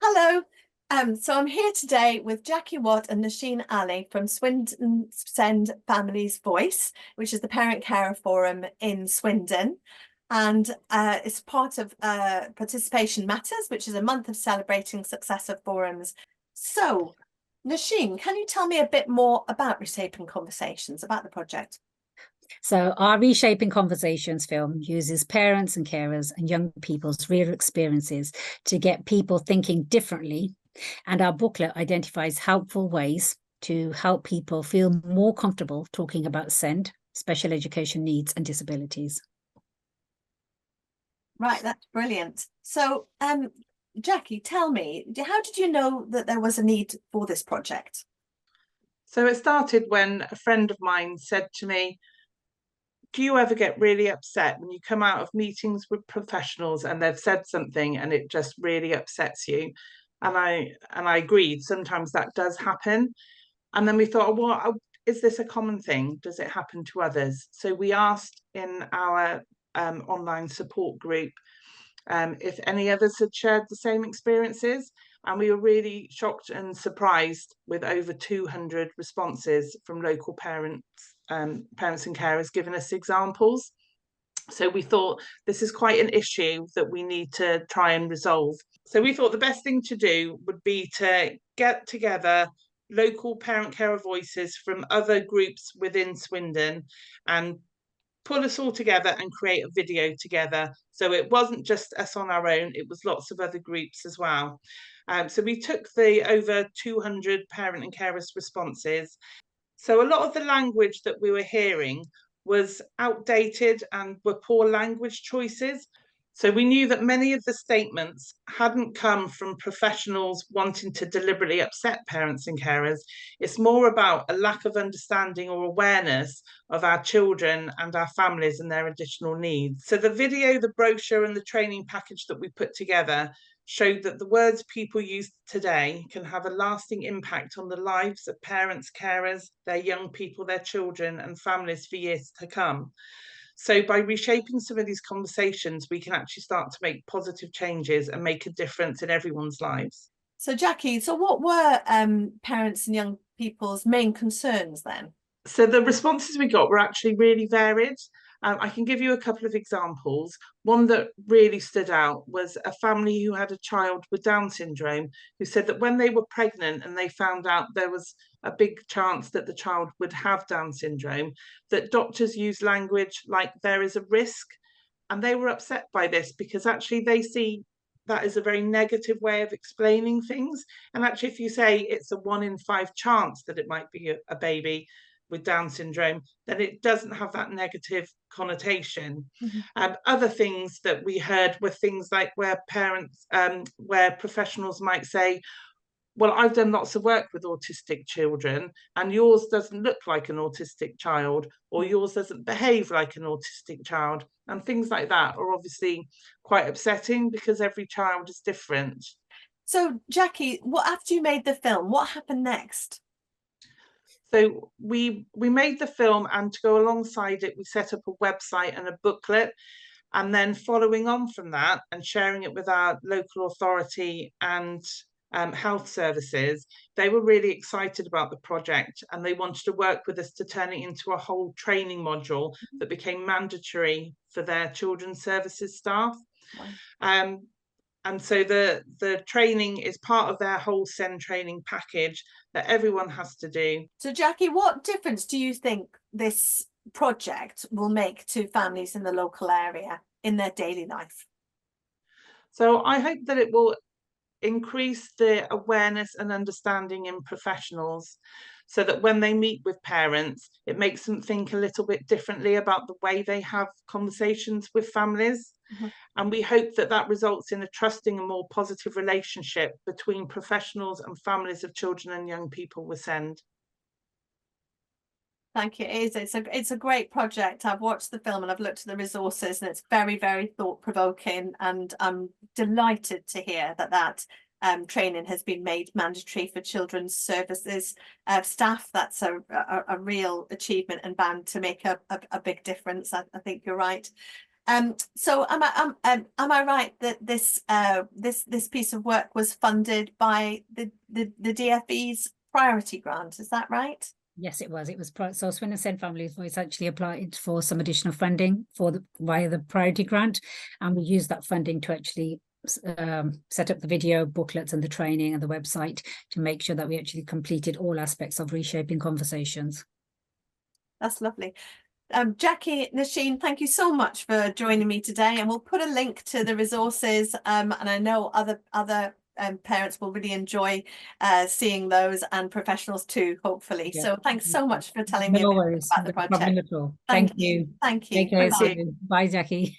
Hello. So I'm here today with Jacqui and Nausheen Ali from Swindon SEND Families Voice, which is the parent carer forum in Swindon. And it's part of Participation Matters, which is a month of celebrating success of forums. So, Nausheen, can you tell me a bit more about Reshaping Conversations, about the project? So, our Reshaping Conversations film uses parents and carers and young people's real experiences to get people thinking differently. And our booklet identifies helpful ways to help people feel more comfortable talking about SEND, special education needs and disabilities. Right, that's brilliant. So, Jacqui, tell me, how did you know that there was a need for this project? So it started when a friend of mine said to me, do you ever get really upset when you come out of meetings with professionals and they've said something and it just really upsets you? And I agreed, sometimes that does happen. And then we thought, well, is this a common thing? Does it happen to others? So we asked in our online support group if any others had shared the same experiences. And we were really shocked and surprised with over 200 responses from local parents and carers giving us examples. So we thought this is quite an issue that we need to try and resolve. So we thought the best thing to do would be to get together local parent carer voices from other groups within Swindon and pull us all together and create a video together. So it wasn't just us on our own, it was lots of other groups as well. So we took the over 200 parent and carers responses. So a lot of the language that we were hearing was outdated and were poor language choices. So we knew that many of the statements hadn't come from professionals wanting to deliberately upset parents and carers. It's more about a lack of understanding or awareness of our children and our families and their additional needs. So the video, the brochure and the training package that we put together showed that the words people use today can have a lasting impact on the lives of parents, carers, their young people, their children and families for years to come. So by reshaping some of these conversations, we can actually start to make positive changes and make a difference in everyone's lives. So, Jacqui, so what were parents and young people's main concerns then? So the responses we got were actually really varied. I can give you a couple of examples. One that really stood out was a family who had a child with Down syndrome who said that when they were pregnant and they found out there was a big chance that the child would have Down syndrome, that doctors use language like there is a risk. And they were upset by this because actually they see that is a very negative way of explaining things. And actually, if you say it's a 1 in 5 chance that it might be a baby with Down syndrome, then it doesn't have that negative connotation. Other things that we heard were things like where professionals might say, well, I've done lots of work with autistic children, and yours doesn't look like an autistic child, or yours doesn't behave like an autistic child. And things like that are obviously quite upsetting because every child is different. So, Jacqui, what after you made the film, what happened next? So we made the film, and to go alongside it, we set up a website and a booklet. And then following on from that and sharing it with our local authority and health services, they were really excited about the project and they wanted to work with us to turn it into a whole training module that became mandatory for their children's services staff. Wow. And so the training is part of their whole SEND training package that everyone has to do. So, Jacqui, what difference do you think this project will make to families in the local area in their daily life? So I hope that it will increase the awareness and understanding in professionals so that when they meet with parents, it makes them think a little bit differently about the way they have conversations with families. And we hope that that results in a trusting and more positive relationship between professionals and families of children and young people with SEND. Thank you. It's a great project. I've watched the film and I've looked at the resources, and it's very, very thought-provoking. And I'm delighted to hear that training has been made mandatory for children's services staff. That's a real achievement and bound to make a big difference. I think you're right. So am I right that this piece of work was funded by the DFE's priority grant? Is that right? Yes, it was. So Swindon SEND Families Voice actually applied for some additional funding via the priority grant, and we used that funding to actually set up the video booklets and the training and the website to make sure that we actually completed all aspects of Reshaping Conversations. That's lovely. Jacqui, Nausheen, thank you so much for joining me today, and we'll put a link to the resources, and I know other parents will really enjoy seeing those, and professionals too, hopefully. Yeah. So thanks so much for telling me No a bit worries about the project. Thank you. Thank you. Take care. Thank you. Bye, Jacqui.